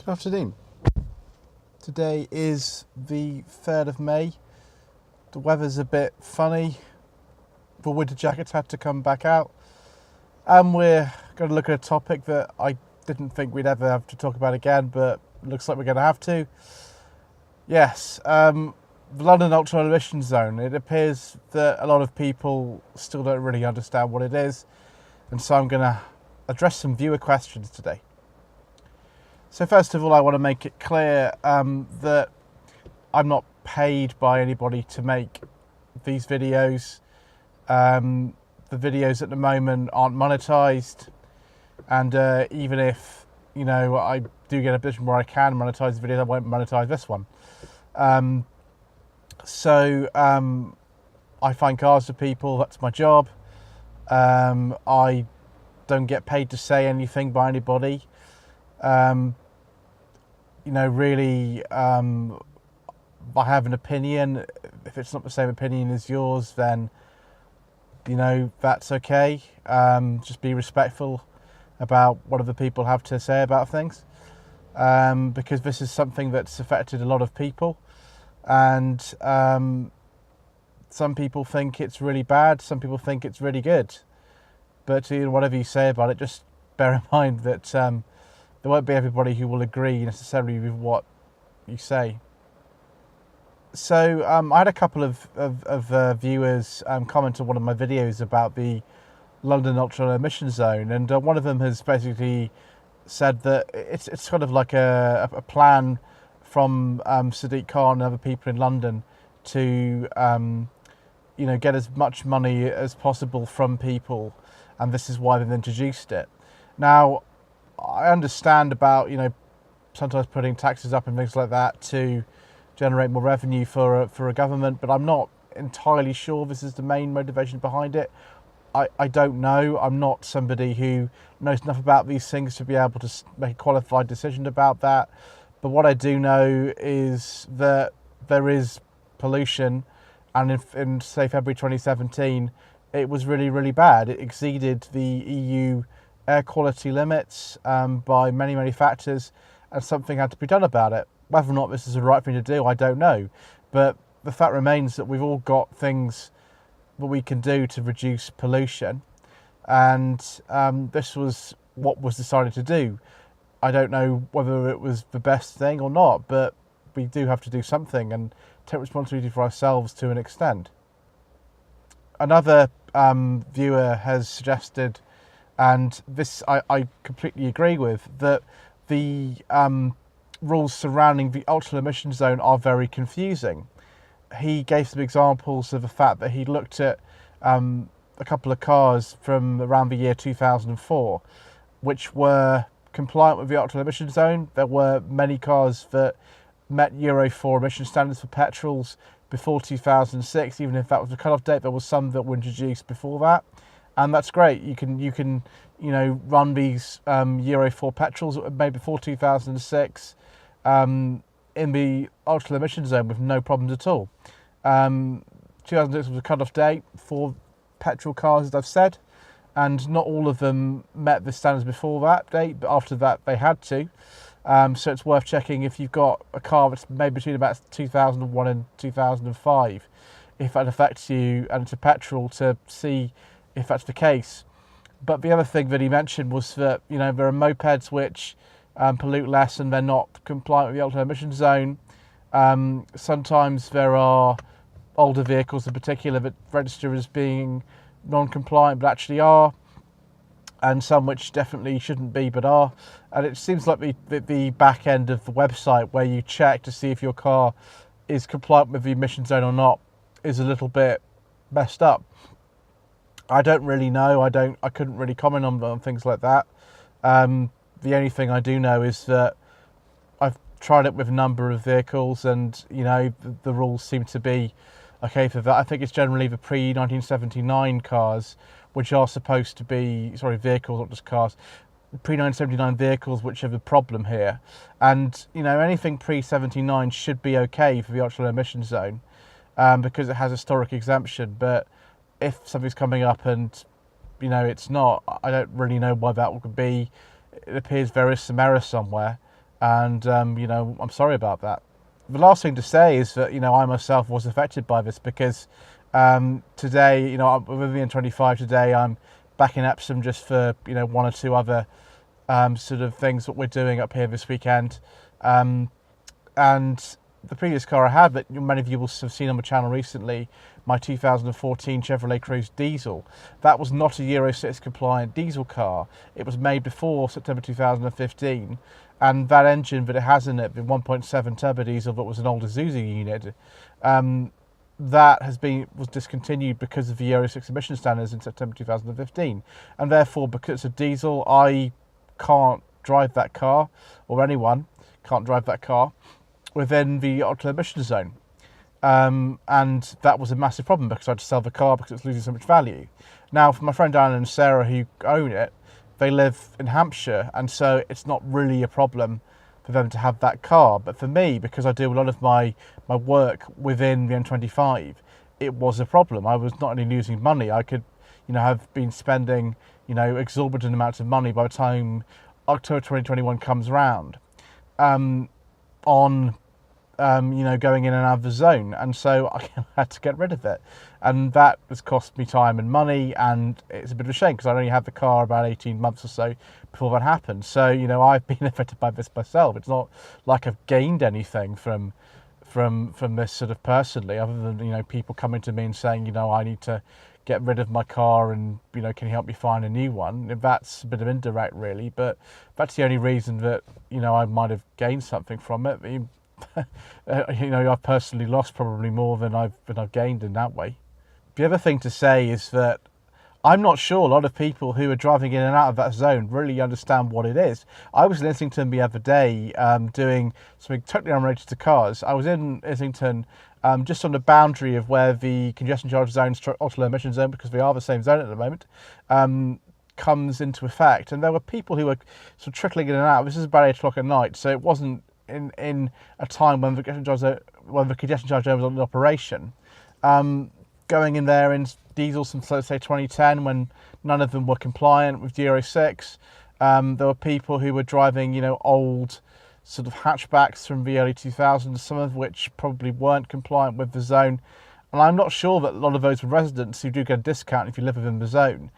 Good afternoon. Today is the 3rd of May. The weather's a bit funny. The winter jackets had to come back out. And we're going to look at a topic that I didn't think we'd ever have to talk about again, but looks like we're going to have to. Yes, the London Ultra Emission Zone. It appears that a lot of people still don't really understand what it is. And so I'm going to address some viewer questions today. So first of all, I want to make it clear that I'm not paid by anybody to make these videos. The videos at the moment aren't monetised, and even if I do get a position where I can monetise the videos, I won't monetise this one. I find cars for people. That's my job. I don't get paid to say anything by anybody. I have an opinion. If it's not the same opinion as yours, then that's okay. Just be respectful about what other people have to say about things, because this is something that's affected a lot of people, and some people think it's really bad, some people think it's really good. But whatever you say about it, just bear in mind that there won't be everybody who will agree necessarily with what you say. So I had a couple of viewers comment on one of my videos about the London Ultra Emission Zone, and one of them has basically said that it's kind of like a plan from Sadiq Khan and other people in London to get as much money as possible from people, and this is why they've introduced it. Now, I understand about sometimes putting taxes up and things like that to generate more revenue for a government, but I'm not entirely sure this is the main motivation behind it. I don't know. I'm not somebody who knows enough about these things to be able to make a qualified decision about that. But what I do know is that there is pollution, and in say February 2017, it was really, really bad. It exceeded the EU air quality limits by many, many factors, and something had to be done about it. Whether or not this is the right thing to do, I don't know. But the fact remains that we've all got things that we can do to reduce pollution, and this was what was decided to do. I don't know whether it was the best thing or not, but we do have to do something and take responsibility for ourselves to an extent. Another viewer has suggested, and this I completely agree with, that the rules surrounding the ultra emission zone are very confusing. He gave some examples of the fact that he looked at a couple of cars from around the year 2004, which were compliant with the ultra emission zone. There were many cars that met Euro 4 emission standards for petrols before 2006, even if that was the cut-off date. There were some that were introduced before that, and that's great. You can run these Euro 4 petrols that were made before 2006 in the ultra emission zone with no problems at all. 2006 was a cut-off date for petrol cars, as I've said, and not all of them met the standards before that date, but after that they had to. So it's worth checking if you've got a car that's made between about 2001 and 2005, if that affects you, and it's a petrol, to see if that's the case. But the other thing that he mentioned was that there are mopeds which pollute less and they're not compliant with the ultra emission zone. Sometimes there are older vehicles in particular that register as being non-compliant but actually are, and some which definitely shouldn't be but are. And it seems like the back end of the website where you check to see if your car is compliant with the emission zone or not is a little bit messed up. I don't really know. I couldn't really comment on things like that. The only thing I do know is that I've tried it with a number of vehicles, and the rules seem to be okay for that. I think it's generally the pre-1979 cars which are supposed to be, vehicles, not just cars, pre-1979 vehicles which are the problem here. And anything pre-79 should be okay for the ultra emission zone, because it has historic exemption. But if something's coming up and it's not, I don't really know why that would be. It appears there is some error somewhere, and I'm sorry about that. The last thing to say is that I myself was affected by this, because today, with me in 25 today, I'm back in Epsom just for one or two other sort of things that we're doing up here this weekend, and the previous car I had, that many of you will have seen on the channel recently, my 2014 Chevrolet Cruze diesel, that was not a Euro 6 compliant diesel car. It was made before September 2015, and that engine that it has in it, the 1.7 turbo diesel that was an older Isuzu unit, that was discontinued because of the Euro 6 emission standards in September 2015, and therefore, because it's a diesel, I can't drive that car, or anyone can't drive that car within the ultra emission zone, and that was a massive problem, because I had to sell the car because it's losing so much value. Now, for my friend Alan and Sarah who own it, they live in Hampshire, and so it's not really a problem for them to have that car. But for me, because I do a lot of my work within the M25, it was a problem. I was not only losing money, I could have been spending exorbitant amounts of money by the time October 2021 comes around on going in and out of the zone, and so I had to get rid of it, and that has cost me time and money, and it's a bit of a shame because I only had the car about 18 months or so before that happened. So I've been affected by this myself. It's not like I've gained anything from this sort of personally, other than people coming to me and saying I need to get rid of my car, and can you help me find a new one. That's a bit of indirect really, but that's the only reason that I might have gained something from it. I've personally lost probably more than I've gained in that way. The other thing to say is that I'm not sure a lot of people who are driving in and out of that zone really understand what it is. I was in Islington the other day doing something totally unrelated to cars. I was in Islington just on the boundary of where the congestion charge zone, ultra low emission zone, because we are the same zone at the moment, comes into effect. And there were people who were sort of trickling in and out. This is about 8 o'clock at night, so it wasn't in a time when the congestion charge zone was in operation. Going in there in diesels from, let's say, 2010, when none of them were compliant with Euro 6. There were people who were driving, old sort of hatchbacks from the early 2000s, some of which probably weren't compliant with the zone. And I'm not sure that a lot of those were residents who do get a discount if you live within the zone.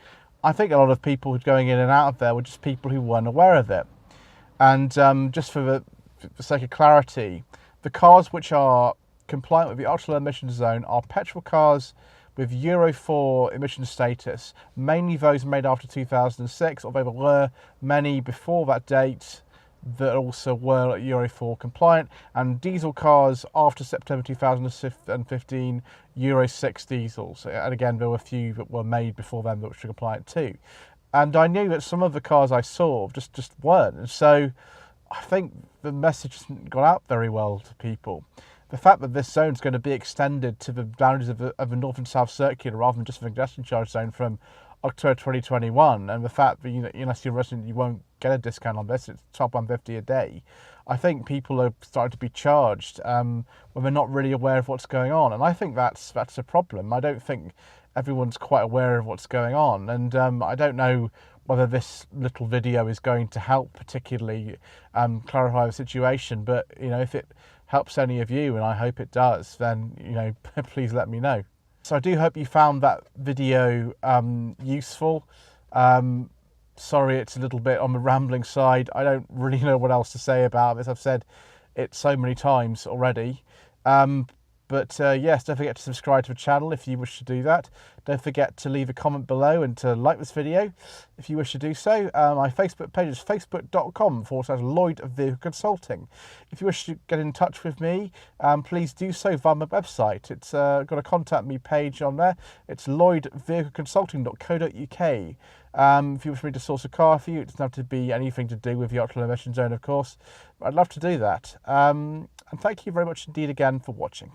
I think a lot of people going in and out of there were just people who weren't aware of it. And just for the sake of clarity, the cars which are compliant with the ultra low emission zone are petrol cars with Euro 4 emission status, mainly those made after 2006, although there were many before that date that also were Euro 4 compliant, and diesel cars after September 2015, Euro 6 diesels. And again, there were a few that were made before then that were compliant too. And I knew that some of the cars I saw just weren't, and so I think the message hasn't got out very well to people. The fact that this zone is going to be extended to the boundaries of the North and South Circular rather than just the congestion charge zone from October 2021, and the fact that unless you're a resident you won't get a discount on this, it's £12.50 a day, I think people are starting to be charged when they're not really aware of what's going on, and I think that's a problem. I don't think everyone's quite aware of what's going on, and I don't know whether this little video is going to help particularly clarify the situation, but if it helps any of you, and I hope it does, then please let me know. So I do hope you found that video useful. Sorry it's a little bit on the rambling side. I don't really know what else to say about this. I've said it so many times already. But yes, don't forget to subscribe to the channel if you wish to do that. Don't forget to leave a comment below and to like this video if you wish to do so. My Facebook page is facebook.com/Lloyd of Vehicle Consulting. If you wish to get in touch with me, please do so via my website. It's got a contact me page on there. It's lloydvehicleconsulting.co.uk. If you wish me to source a car for you, it doesn't have to be anything to do with the ultra low emission zone, of course. But I'd love to do that. And thank you very much indeed again for watching.